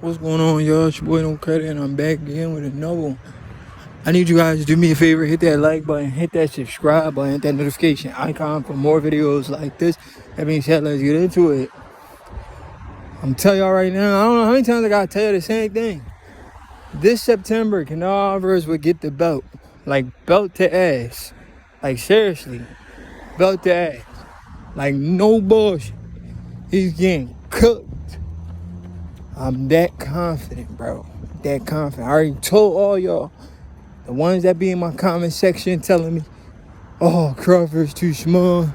What's going on, y'all? It's your boy Don't Cut It, and I'm back again with another one. I need you guys to do me a favor, hit that like button, hit that subscribe button, hit that notification icon for more videos like this. That being said, let's get into it. I'm telling y'all right now, I don't know how many times I gotta tell you the same thing. This September, Canelo Alvarez would get the belt. Like, belt to ass. Like, seriously. Belt to ass. Like, no bullshit. He's getting cooked. I'm that confident, bro. That confident. I already told all y'all, the ones that be in my comment section telling me, oh, Crawford's too small.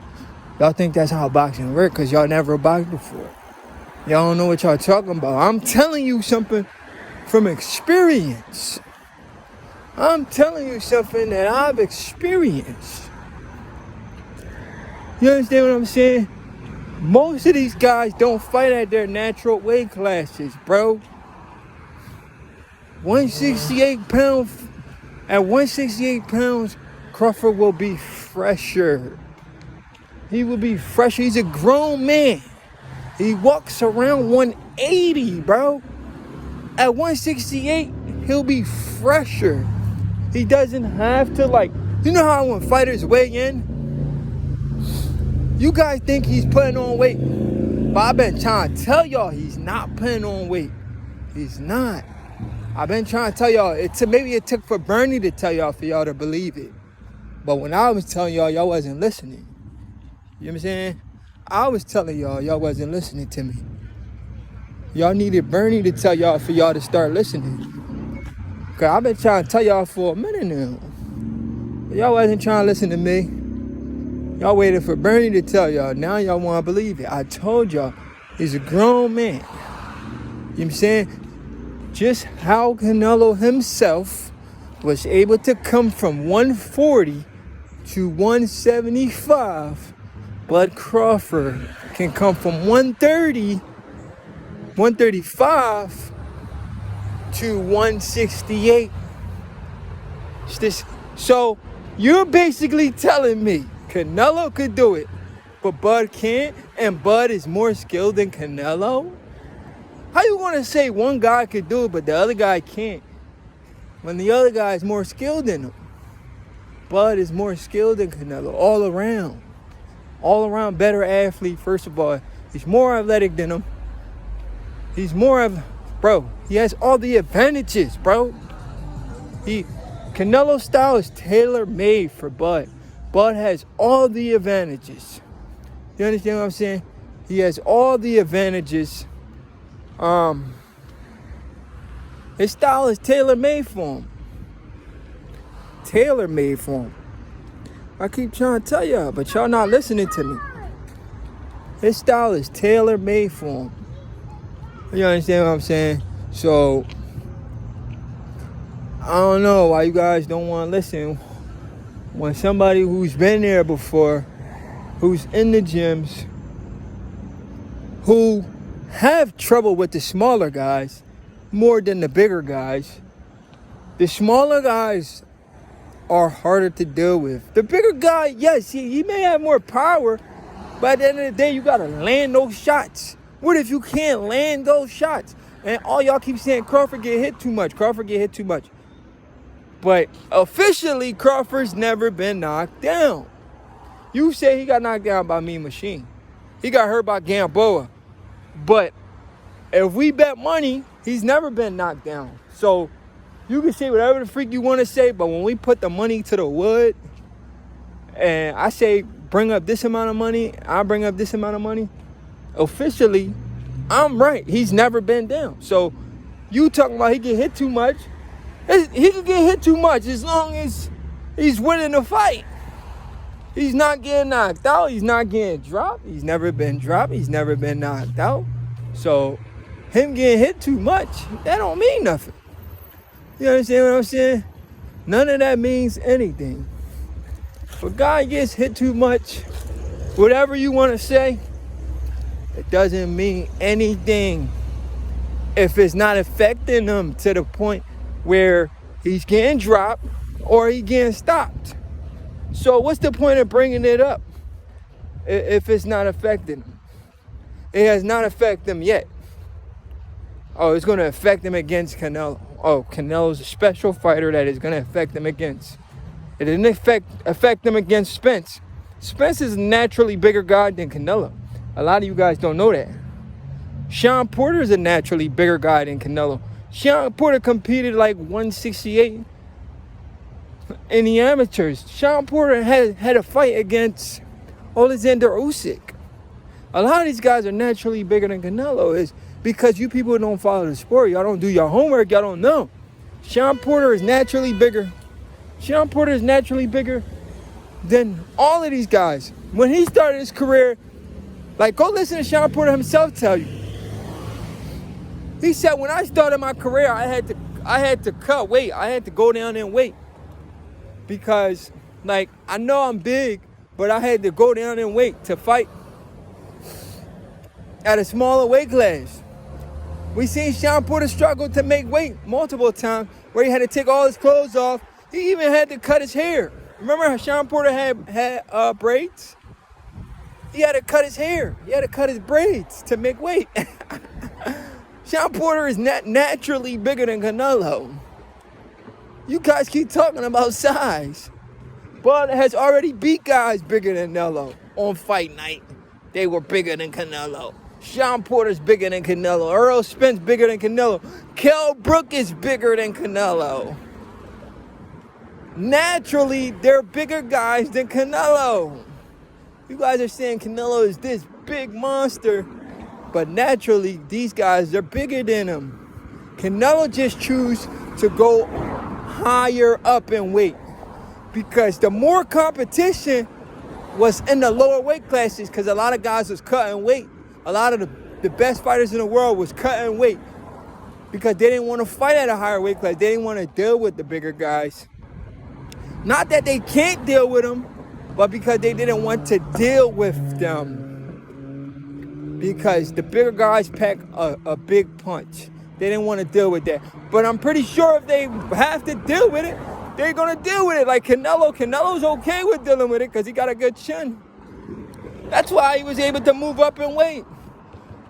Y'all think that's how boxing works because y'all never boxed before. Y'all don't know what y'all talking about. I'm telling you something from experience. I'm telling you something that I've experienced. You understand what I'm saying? Most of these guys don't fight at their natural weight classes, bro. 168 pounds. At 168 pounds, Crawford will be fresher. He will be fresher. He's a grown man. He walks around 180, bro. At 168, he'll be fresher. He doesn't have to, like, you know how when fighters weigh in, you guys think he's putting on weight, but I've been trying to tell y'all he's not putting on weight. He's not. I've been trying to tell y'all. Maybe it took for Bernie to tell y'all for y'all to believe it. But when I was telling y'all, y'all wasn't listening. You know what I'm saying? I was telling y'all, y'all wasn't listening to me. Y'all needed Bernie to tell y'all for y'all to start listening. Because I've been trying to tell y'all for a minute now. But y'all wasn't trying to listen to me. Y'all waited for Bernie to tell y'all. Now y'all want to believe it. I told y'all, he's a grown man. You know what I'm saying? Just how Canelo himself was able to come from 140 to 175, but Crawford can come from 135 to 168. So you're basically telling me Canelo could do it, but Bud can't, and Bud is more skilled than Canelo? How you gonna say one guy could do it, but the other guy can't, when the other guy is more skilled than him? Bud is more skilled than Canelo, all around. All around better athlete, first of all. He's more athletic than him. He's more of, bro, he has all the advantages, bro. Canelo's style is tailor-made for Bud. Bud has all the advantages. You understand what I'm saying? He has all the advantages. His style is tailor-made for him. Tailor-made for him. I keep trying to tell y'all, but y'all not listening to me. His style is tailor-made for him. You understand what I'm saying? So, I don't know why you guys don't want to listen when somebody who's been there before, who's in the gyms, who have trouble with the smaller guys more than the bigger guys. The smaller guys are harder to deal with. The bigger guy, yes, he may have more power, but at the end of the day, you gotta land those shots. What if you can't land those shots? And all y'all keep saying Crawford get hit too much. Crawford get hit too much. But officially, Crawford's never been knocked down. You say he got knocked down by Mean Machine. He got hurt by Gamboa. But if we bet money, he's never been knocked down. So you can say whatever the freak you want to say, but when we put the money to the wood, and I say bring up this amount of money, I bring up this amount of money, officially, I'm right. He's never been down. So you talking about he get hit too much? He can get hit too much as long as he's winning the fight. He's not getting knocked out. He's not getting dropped. He's never been dropped. He's never been knocked out. So him getting hit too much, that don't mean nothing. You understand what I'm saying? None of that means anything. If a guy gets hit too much, whatever you want to say, it doesn't mean anything if it's not affecting him to the point where he's getting dropped or he getting stopped. So what's the point of bringing it up if it's not affecting him? It has not affected him yet. Oh, it's going to affect him against Canelo. Oh, Canelo's a special fighter that is going to affect him against. It didn't affect him against Spence. Spence is a naturally bigger guy than Canelo. A lot of you guys don't know that. Sean Porter is a naturally bigger guy than Canelo. Sean Porter competed like 168 in the amateurs. Sean Porter had a fight against Alexander Usyk. A lot of these guys are naturally bigger than Canelo. Is because you people don't follow the sport. Y'all don't do your homework. Y'all don't know. Sean Porter is naturally bigger. Sean Porter is naturally bigger than all of these guys. When he started his career, like, go listen to Sean Porter himself tell you. He said, when I started my career, I had to cut weight. I had to go down in weight. Because, like, I know I'm big, but I had to go down in weight to fight at a smaller weight class. We seen Sean Porter struggle to make weight multiple times, where he had to take all his clothes off. He even had to cut his hair. Remember how Sean Porter had braids? He had to cut his hair. He had to cut his braids to make weight. Sean Porter is not naturally bigger than Canelo. You guys keep talking about size. Bud has already beat guys bigger than Canelo on fight night. They were bigger than Canelo. Sean Porter's bigger than Canelo. Earl Spence bigger than Canelo. Kell Brook is bigger than Canelo. Naturally, they're bigger guys than Canelo. You guys are saying Canelo is this big monster, but naturally, these guys are bigger than him. Canelo just choose to go higher up in weight because the more competition was in the lower weight classes, because a lot of guys was cutting weight. A lot of the best fighters in the world was cutting weight because they didn't want to fight at a higher weight class. They didn't want to deal with the bigger guys. Not that they can't deal with them, but because they didn't want to deal with them. Because the bigger guys pack a big punch. They didn't want to deal with that. But I'm pretty sure if they have to deal with it, they're going to deal with it. Like Canelo. Canelo's okay with dealing with it because he got a good chin. That's why he was able to move up in weight.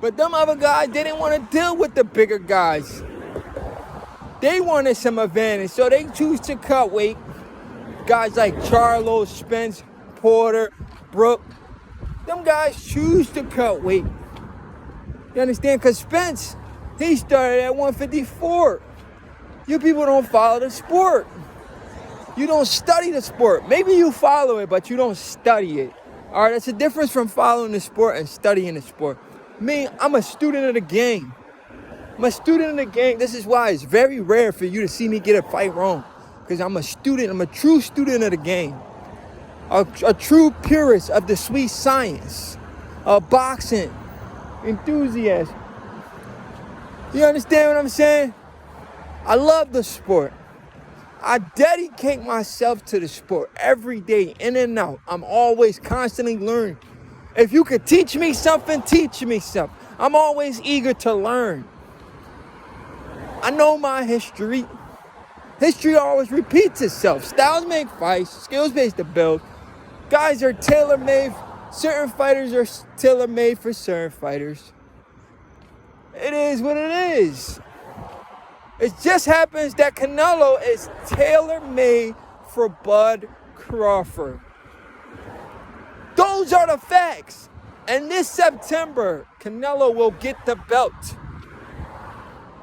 But them other guys, they didn't want to deal with the bigger guys. They wanted some advantage, so they choose to cut weight. Guys like Charlo, Spence, Porter, Brook, them guys choose to cut weight. You understand? Because Spence, he started at 154. You people don't follow the sport. You don't study the sport. Maybe you follow it, but you don't study it. All right, that's the difference from following the sport and studying the sport. Me, I'm a student of the game. I'm a student of the game. This is why it's very rare for you to see me get a fight wrong. Because I'm a student. I'm a true student of the game. A true purist of the sweet science. A boxing enthusiast. You understand what I'm saying? I love the sport. I dedicate myself to the sport every day, in and out. I'm always constantly learning. If you could teach me something, teach me something. I'm always eager to learn. I know my history. History always repeats itself. Styles make fights, skills based the build. Guys are tailor-made. Certain fighters are tailor-made for certain fighters. It is what it is. It just happens that Canelo is tailor-made for Bud Crawford. Those are the facts. And this September, Canelo will get the belt.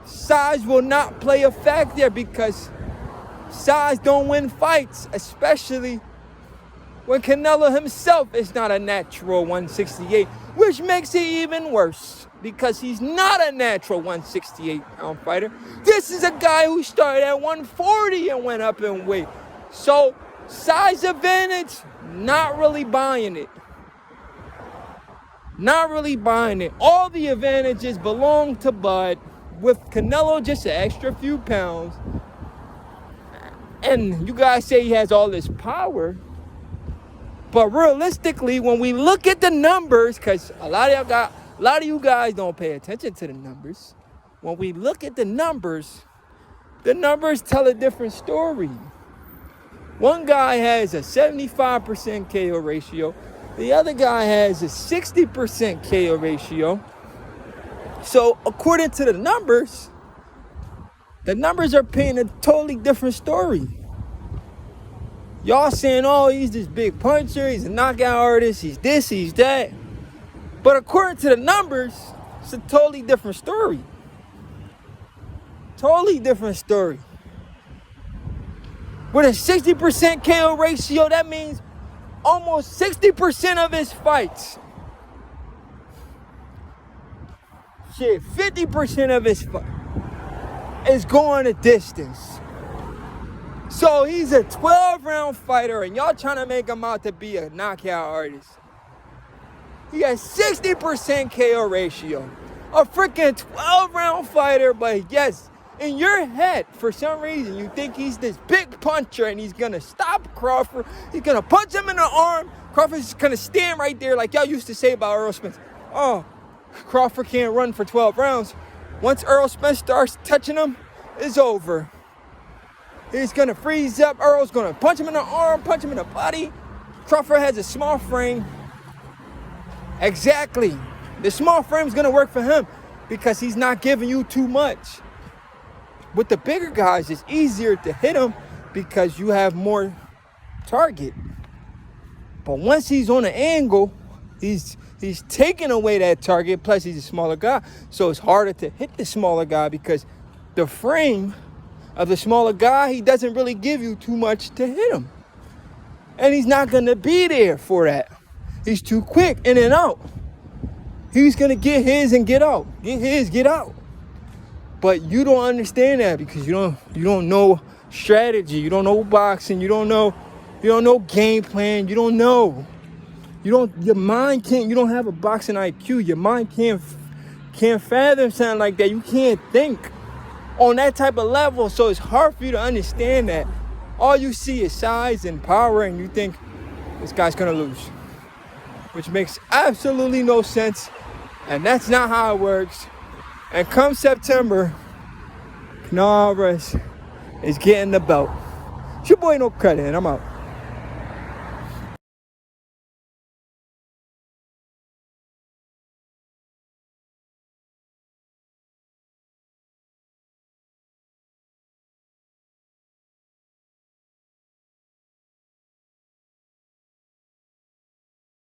Size will not play a factor because size don't win fights, especially when Canelo himself is not a natural 168, which makes it even worse because he's not a natural 168-pound fighter. This is a guy who started at 140 and went up in weight. So, size advantage, not really buying it. Not really buying it. All the advantages belong to Bud, with Canelo just an extra few pounds. And you guys say he has all this power. But realistically, when we look at the numbers, because a lot of you guys don't pay attention to the numbers. When we look at the numbers tell a different story. One guy has a 75% KO ratio. The other guy has a 60% KO ratio. So according to the numbers are painting a totally different story. Y'all saying, oh, he's this big puncher, he's a knockout artist, he's this, he's that. But according to the numbers, it's a totally different story. Totally different story. With a 60% KO ratio, that means almost 60% of his fights. 50% of his fights is going a distance. So he's a 12-round fighter, and y'all trying to make him out to be a knockout artist. He has 60% KO ratio. A freaking 12-round fighter, but yes, in your head, for some reason, you think he's this big puncher and he's going to stop Crawford. He's going to punch him in the arm. Crawford's going to stand right there like y'all used to say about Errol Spence. Oh, Crawford can't run for 12 rounds. Once Errol Spence starts touching him, it's over. He's going to freeze up. Errol's going to punch him in the arm, punch him in the body. Crawford has a small frame. Exactly. The small frame's going to work for him because he's not giving you too much. With the bigger guys, it's easier to hit him because you have more target. But once he's on an angle, he's taking away that target. Plus, he's a smaller guy. So it's harder to hit the smaller guy because the frame of the smaller guy, he doesn't really give you too much to hit him. And he's not going to be there for that. He's too quick in and out. He's going to get his and get out. Get his, get out. But you don't understand that because you don't know strategy. You don't know boxing. You don't know game plan. You don't know. Your mind can't, you don't have a boxing IQ. Your mind can't fathom something like that. You can't think on that type of level. So it's hard for you to understand that. All you see is size and power and you think this guy's going to lose. Which makes absolutely no sense. And that's not how it works. And come September, Canelo Alvarez is getting the belt. It's your boy No Credit, and I'm out.